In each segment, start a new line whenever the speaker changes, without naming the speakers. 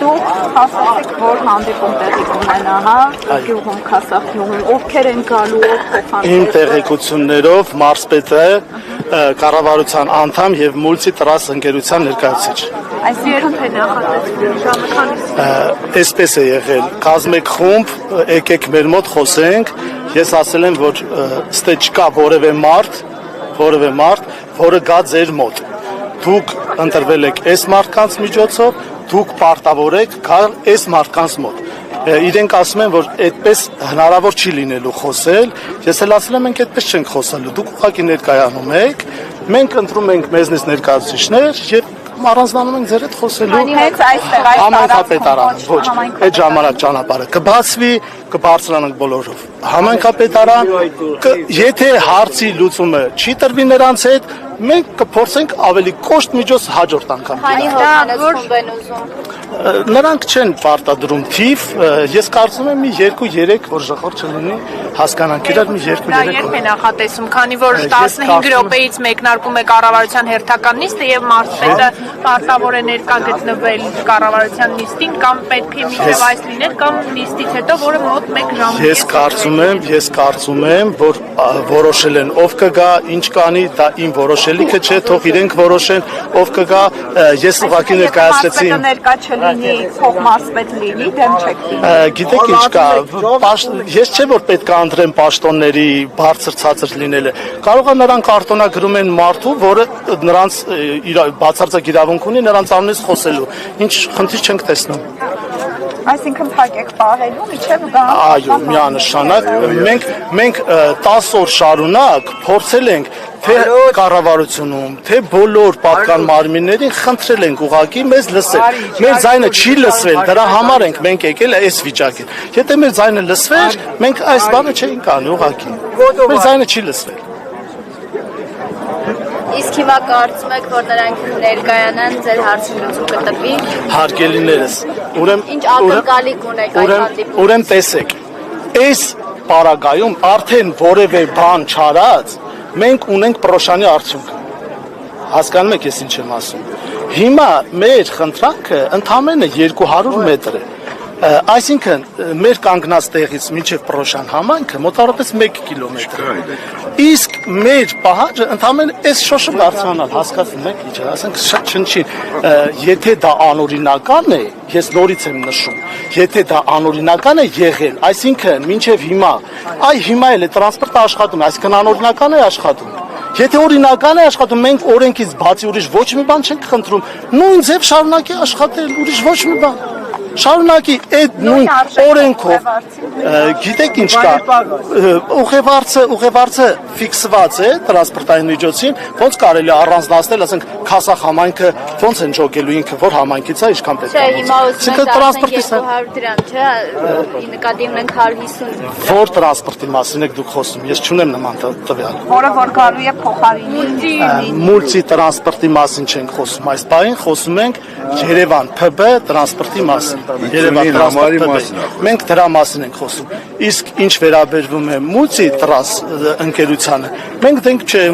Դուք ասացեք, որ հանդիպում տեղի կունենա, հա, գյուղում, Քասախյոնում, ովքեր են գալու, ով փոխանցել։
Իմ տեղեկություններով մարզպետը կառավարության անդամ եւ մուլտի տրաս ընկերության ներկայացուցիչ։
Այս երբ է նախատեսվում, ժամը քանիսի։
Այսպես է եղել, կազմեք խումբ, եկեք մեր մոտ խոսենք, ես ասել եմ, որ ստե չկա որևէ մարդ, որը գա ձեր մոտ։ Դուք ընտրվել եք այս մարդկանց միջոցով, դուք պարտավոր եք գալ այս մարդկանց մոտ։ Իրենք ասում են, որ այդպես հնարավոր չի լինելու խոսել, ես էլ ասել եմ, մենք այդպես չենք խոսելու, դուք ուղղակի ներկայանում եք, մենք ընտրում ենք մեզնից ներկայացուցիչներ եւ առանձնանում ենք ձեր հետ խոսելու համայնքապետարան, ոչ, այդ ժամանակ ճանապարհը կբացվի, կբարձրանանք բոլորով։ Համայնքապետարան, եթե հարցի լուծումը չի տրվի նրանց հետ, մենք կփորձենք ավելի կոշտ միջոց հաջորդ անգամ։
Քանի հոգի խումբ են ուզում։
Նրանք չեն պարտադրում թիվ, ես կարծում եմ մի 2-3, որ ժխոր չլինի, հասկանանք իրար մի 2-3։
Դա երբ է նախատեսում, քանի որ 15 րոպեից մեկնարկում է կառավարության հերթական նիստը եւ մարզպետը պարտավոր է ներկա գտնվել կառավարության նիստին կամ պետք է մինչեւ այս լիներ կամ նիստից հետո, որը մոտ 1 ժամ։
Ես կարծում եմ, որ որոշել են ով կգա, ինչ կանի, դա իմ որոշելիքը չէ, թող իրենք որոշեն ով կգա, ես ուղղակի ներկայացրեցի
ներկա չլինի, թող մարզպետ լինի, դեմ չեք լինի։
Գիտեք ինչ կա, ես չէ որ պետք է անդրեմ պաշտոնների բարձր ցածր լինելը։ Կարող է նրանք արտոնագրում են մարդու, որը նրանց բացարձակ իրավունք ունի նրանց անունից խոսելու։ Ինչ խնդիր չենք տեսնում։
Այսինքն փակ եք պահելու, միջև գա։
Այո, միանշանակ մենք 10 օր շարունակ փորձել ենք թե կառավարությունում, թե բոլոր պատկան մարմիններին խնդրել ենք ուղղակի մեզ լսել։ Մեր ձայնը չի լսվել, դրա համար ենք մենք եկել այս վիճակին։ Եթե մեր ձայնը լսվեր, մենք այս բանը չէինք անի ուղղակի։ Մեր ձայնը չի լսվել։
Իսկ հիմա կարծում եք, որ նրանք ներկայանան, ձեր հարցի լուծում կտրվի։
Հարգելիներս,
ինչ ակնկալիք ունեք այդ հանդիպումից։
Ուրեմն տեսեք, այս պարագայում արդեն որևէ բան չարած, մենք ունենք պրոշանի արդյունք։ Հասկանում եք ես ինչ եմ ասում։ Հիմա մեր խնդրանքը ընդամենը 200 մետր է։ Այսինքն մեր կանգնած տեղից մինչև Պրոշան համայնքը մոտավորապես 1 կիլոմետր է։ Իսկ մեր պահանջը ընդամենը այս շոշը բարձրանալ, հասկացնում եք ինչ, ասենք շնչին, եթե դա անօրինական է, ես նորից եմ նշում, եթե դա անօրինական է եղել, այսինքն մինչև հիմա, հիմա էլ է տրանսպորտը աշխատում, այսինքն անօրինական է աշխատում։ Եթե օրինական է աշխատում, մենք օրենքից բացի ուրիշ ոչ մի բան չենք խնդրում, նույն ձև շարունակի աշխատել, ուրիշ ոչ մի բան։ Շարունակի այդ նույն օրենքով, գիտեք ինչ կա, ուղևորցը ֆիքսված է տրանսպորտային միջոցին, ոնց կարելի առանձնացնել, ասենք Քասախ համայնքը ոնց են ճոգելու ինքը, որ համայնքից է, ինչքան պետք է։
Չէ, հիմա ուզում եք 200 դրամ, չէ, նկատի ունենք 150։
Որ տրանսպորտի մասին եք դուք խոսում, ես չունեմ նման տվյալ։
Որը որ գալու է փոխարինի։
Մուլտի տրանսպորտի մասին չենք խոսում, այս բանին խոսում ենք Երևան ՓԲ տրանսպորտի մասին։ Երևան տրանսպորտի մասին։ Մենք դրա մասին ենք խոսում։ Իսկ ինչ վերաբերվում է մուլտի տրաս ընկերությանը, մենք դենք չէ,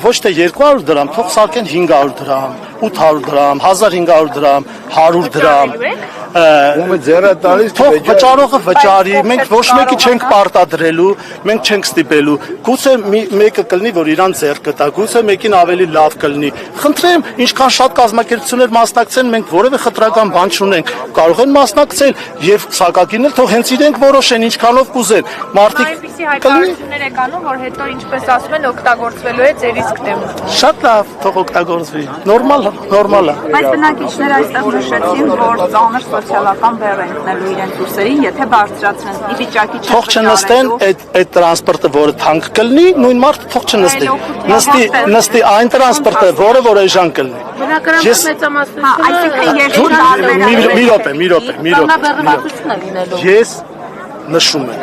ոչ թե 200 դրամ, թող սարքեն 500 դրամ, 800 դրամ, 1500 դրամ, 100 դրամ։ Թող վճարողը վճարի, մենք ոչ մեկի չենք պարտադրելու, մենք չենք ստիպելու։ Գուցե մեկը կլինի, որ իրան ձեռք կտա, գուցե մեկին ավելի լավ կլինի։ Խնդրեմ, ինչքան շատ կազմակերպություններ մասնակցեն, մենք որևէ խտրական բան չունենք։ Կարող են մասնակցել եւ սակագինել, թող հենց իրենք որոշեն ինչքանով կուզեն։ Մարդիկ
Այնպիսի հայտարարություններ եք անում, որ հետո ինչպես ասում են, օգտագործվելու է ձեր իսկ դեմը։
Շատ լավ, թող օգտագործվի։ Նորմալ է։
Այս բնակիչները այստեղ նշեցին, որ ծանր սոցիալական բեռ են տնելու իրենց ուսերին, եթե բարձրացնեն ի վիճակի չեն։
Թող չնստեն այդ տրանսպորտը, որը թանկ կլինի, նույն մարդը թող չնստի։ Նստի այն տրանսպորտը, որը էժան կլինի։
Բնակարանքը մեծամասնություն,
այսինքն մի րոպե։ Ես նշում եմ,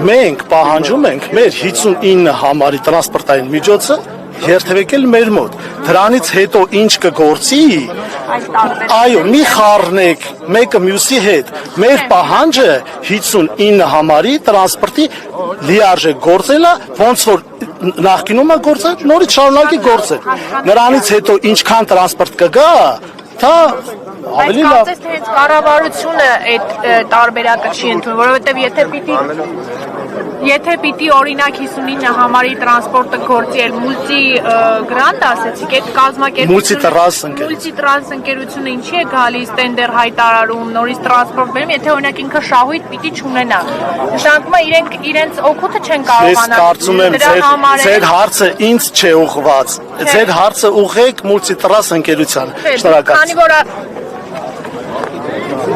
մենք պահանջում ենք մեր 59 համարի տրանսպորտային միջոցը երթևեկել մեր մոտ։ Դրանից հետո ինչ կգործի, այո, մի խառնեք մեկը մյուսի հետ։ Մեր պահանջը 59 համարի տրանսպորտի լիարժեք գործելը, ոնց որ նախկինում է գործել, նորից շարունակի գործել։ Նրանից հետո ինչքան տրանսպորտ կգա, դա ավելի
Բայց
լավ
կարծես թե հենց կառավարությունը այդ տարբերակը չի ընդունում, որովհետև եթե պիտի օրինակ 59 համարի տրանսպորտը գործի էլ մուլտի գրանտ ասեցիք, այդ մուլտի տրանս ընկերությունը ինչի է գալիս տենդեր հայտարարում, նորից տրանսպորտ բերում, եթե օրինակ ինքը շահույթ պիտի չունենա։ Նշանակում է իրենց օգուտը չեն կարողանա։
Ես կարծում եմ ձեր հարցը ինձ չէ ուղղված։ Ձեր հարցը ուղղեք մուլտի տրանս ընկերությանը։
Շնորհակալ։ Քանի որ